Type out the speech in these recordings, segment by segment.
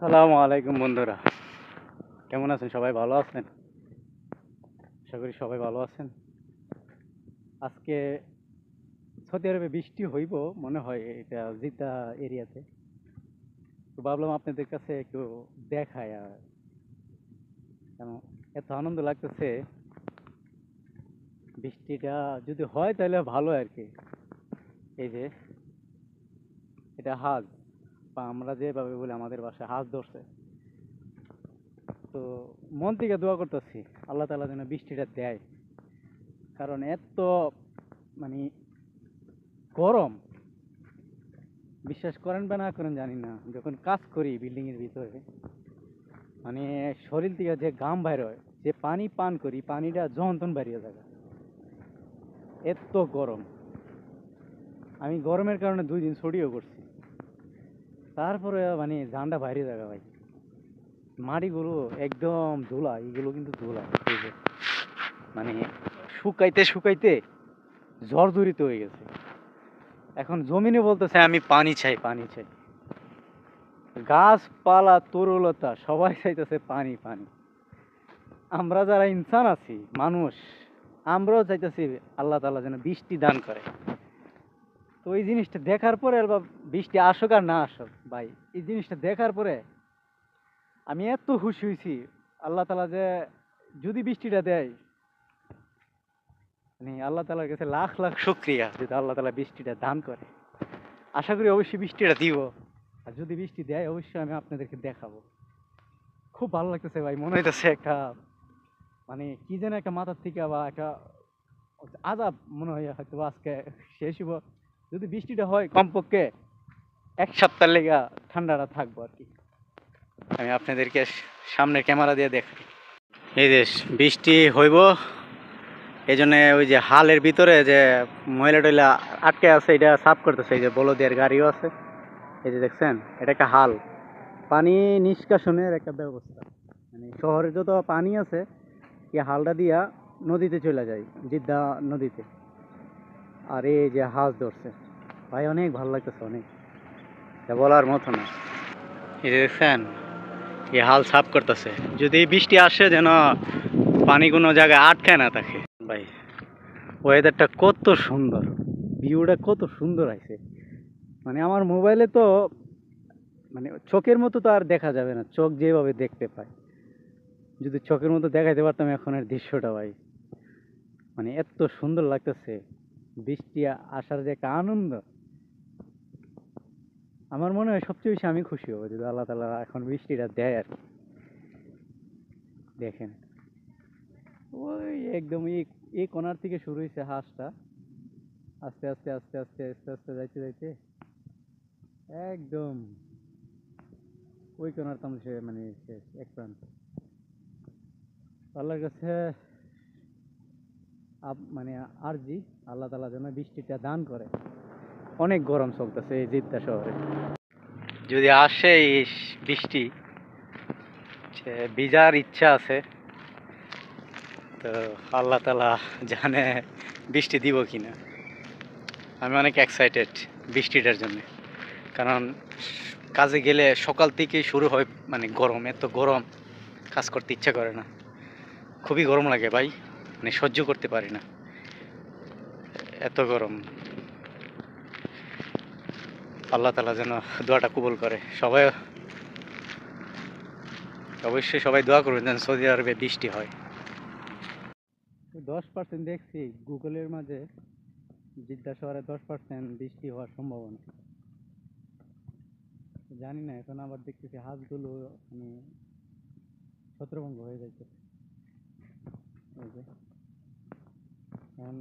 আসসালামু আলাইকুম বন্ধুরা, কেমন আছেন? সবাই ভালো আছেন? আশা করি সবাই ভালো আছেন। আজকে সৌদি আরবে বৃষ্টি হইব মনে হয়, এটা জিদ্দা এরিয়াতে। তো ভাবলাম আপনাদের কাছে একটু দেখায়। আর কেন এত আনন্দ লাগতেছে, বৃষ্টিটা যদি হয় তাহলে ভালো আর কি। এই যে এটা হাজ, বা আমরা যেভাবে বলি আমাদের বাসায় হাজ ধরছে। তো মন থেকে দোয়া করতেছি আল্লাহ তাআলা যেন বৃষ্টিটা দেয়, কারণ এত মানে গরম, বিশ্বাস করেন বা না করেন জানি না, যখন কাজ করি বিল্ডিং এর ভিতরে, মানে শরীর থেকে যে ঘাম বাইর হয়, যে পানি পান করি, পানিটা যন্ত্রণ বাড়িয়ে যায়। এত গরম, আমি গরমের কারণে 2 দিন ছড়িয়েও করছি, তারপরে মানে জানটা বাইরে জায়গা ভাই। মাটিগুলো একদম ধুলা, এগুলো কিন্তু ধুলা, এই যে মানে শুকাইতে শুকাইতে জর্জরিত হয়ে গেছে। এখন জমিনে বলতেছে আমি পানি চাই, পানি চাই। গাছপালা তরুলতা সবাই চাইতেছে পানি পানি। আমরা যারা ইনসান আছি, মানুষ, আমরাও চাইতেছি আল্লাহ তাআলা যেন বৃষ্টি দান করে। তো এই জিনিসটা দেখার পরে, বা বৃষ্টি আসুক আর না আসুক ভাই, এই জিনিসটা দেখার পরে আমি এত খুশি হয়েছি। আল্লাহ তাআলা যে যদি বৃষ্টিটা দেয়, মানে আল্লাহ তাআলার কাছে লাখ লাখ শুকরিয়া যদি আল্লাহ তাআলা বৃষ্টিটা দান করে। আশা করি অবশ্যই বৃষ্টিটা দিব, আর যদি বৃষ্টি দেয় অবশ্যই আমি আপনাদেরকে দেখাবো। খুব ভালো লাগতেছে ভাই, মনে হইতেছে একটা মানে কি যেন একটা মাথার থেকে বা একটা আজাব মনে হয় হয়তো আজকে শেষ হইব। যদি বৃষ্টিটা হয় কমপক্ষে 1 সপ্তাহ লেগা ঠান্ডাটা থাকবো আর কি। আমি আপনাদেরকে সামনের ক্যামেরা দিয়ে দেখাই। এই যে বৃষ্টি হইব, এই জন্য ওই যে হালের ভিতরে যে ময়লা টয়লা আটকে আছে, এটা সাফ করতেছে। এই যে বলদের গাড়িও আছে, এই যে দেখছেন, এটা একটা হাল, পানি নিষ্কাশনের একটা ব্যবস্থা। মানে শহরে যত পানি আছে, এই হালটা দিয়া নদীতে চলে যায়, জিদ্দা নদীতে। আর এই যে হাঁস ধরছে ভাই, অনেক ভালো লাগতেছে, অনেক, যা বলার মতো না। এই যে দেখছেন, এই হাল সাফ করতেছে, যদি বৃষ্টি আসে যেন পানি কোনো জায়গায় আটকায় না থাকে। ভাই ওয়েদারটা কত সুন্দর, ভিউটা কত সুন্দর আছে, মানে আমার মোবাইলে তো মানে চোখের মতো তো আর দেখা যাবে না, চোখ যেভাবে দেখতে পায়, যদি চোখের মতো দেখাইতে পারতাম এখনের দৃশ্যটা ভাই, মানে এত সুন্দর লাগতেছে। বৃষ্টি আসার যে একটা আনন্দ, আমার মনে হয় সবচেয়ে বেশি আমি খুশি হব যদি আল্লাহ তাআলা এখন বৃষ্টিটা দেয় আর কি। দেখেন ওই একদম এই কোণার থেকে শুরু হয়েছে হাঁসটা, আস্তে আস্তে আস্তে আস্তে আস্তে আস্তে যাইতে যাইতে একদম ওই কোণার তাম সে মানে শেষ এক প্রান্ত। আল্লাহর কাছে মানে আরজি, আল্লাহ তাআলা যেন বৃষ্টিটা দান করে। অনেক গরম চলতেছে এই জিদ্দা শহরে, যদি আসে এই বৃষ্টি, ভিজার ইচ্ছা আছে। তো আল্লাহ তাআলা জানে বৃষ্টি দিব কিনা। আমি অনেক এক্সাইটেড বৃষ্টিটার জন্য, কারণ কাজে গেলে সকাল থেকেই শুরু হয় মানে গরম, এত গরম কাজ করতে ইচ্ছা করে না, খুবই গরম লাগে ভাই, মানে সহ্য করতে পারি না এত গরম। আল্লাহ তাআলা যেন দোয়াটা কবুল করে। সবাই অবশ্যই সবাই দোয়া করবেন যেন সৌদি আরবে বৃষ্টি হয়। 10% দেখছি গুগলের মাঝে, জিদ্দা শহরে 10% বৃষ্টি হওয়ার সম্ভাবনা। জানি না, এখন আবার দেখতেছি হাঁসগুলো মানে ছত্রভঙ্গ হয়ে যাচ্ছে। এই যে এখন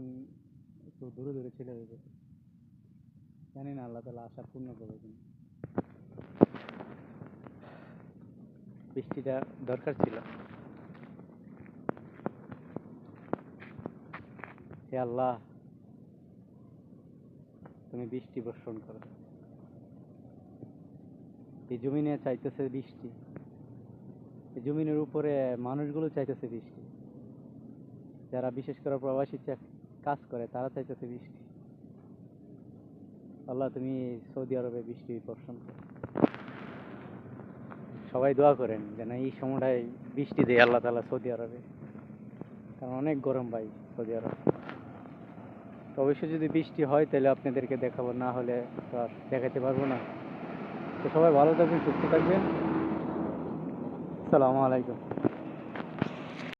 একটু দূরে দূরে ছেড়ে হয়ে যাচ্ছে, জানি না আল্লাহ তাআলা আশা পূর্ণ করবে কিনা। বৃষ্টিটা দরকার ছিল। হে আল্লাহ, তুমি বৃষ্টি বর্ষণ করো। এই জমিনে চাইতেছে বৃষ্টি, এই জমিনের উপরে মানুষগুলো চাইতেছে বৃষ্টি, যারা বিশেষ করে প্রবাসী কাজ করে তারা চাইতেছে বৃষ্টি। আল্লাহ তুমি সৌদি আরবে বৃষ্টি বর্ষণ করো। সবাই দোয়া করেন যেন এই সময়টায় বৃষ্টি দেয় আল্লাহ তাআলা সৌদি আরবে, কারণ অনেক গরম ভাই সৌদি আরব। তো অবশ্যই যদি বৃষ্টি হয় তাহলে আপনাদেরকে দেখাবো, না হলে তো আর দেখাতে পারবো না। তো সবাই ভালো থাকবেন, সুস্থ থাকবেন। আসসালামু আলাইকুম।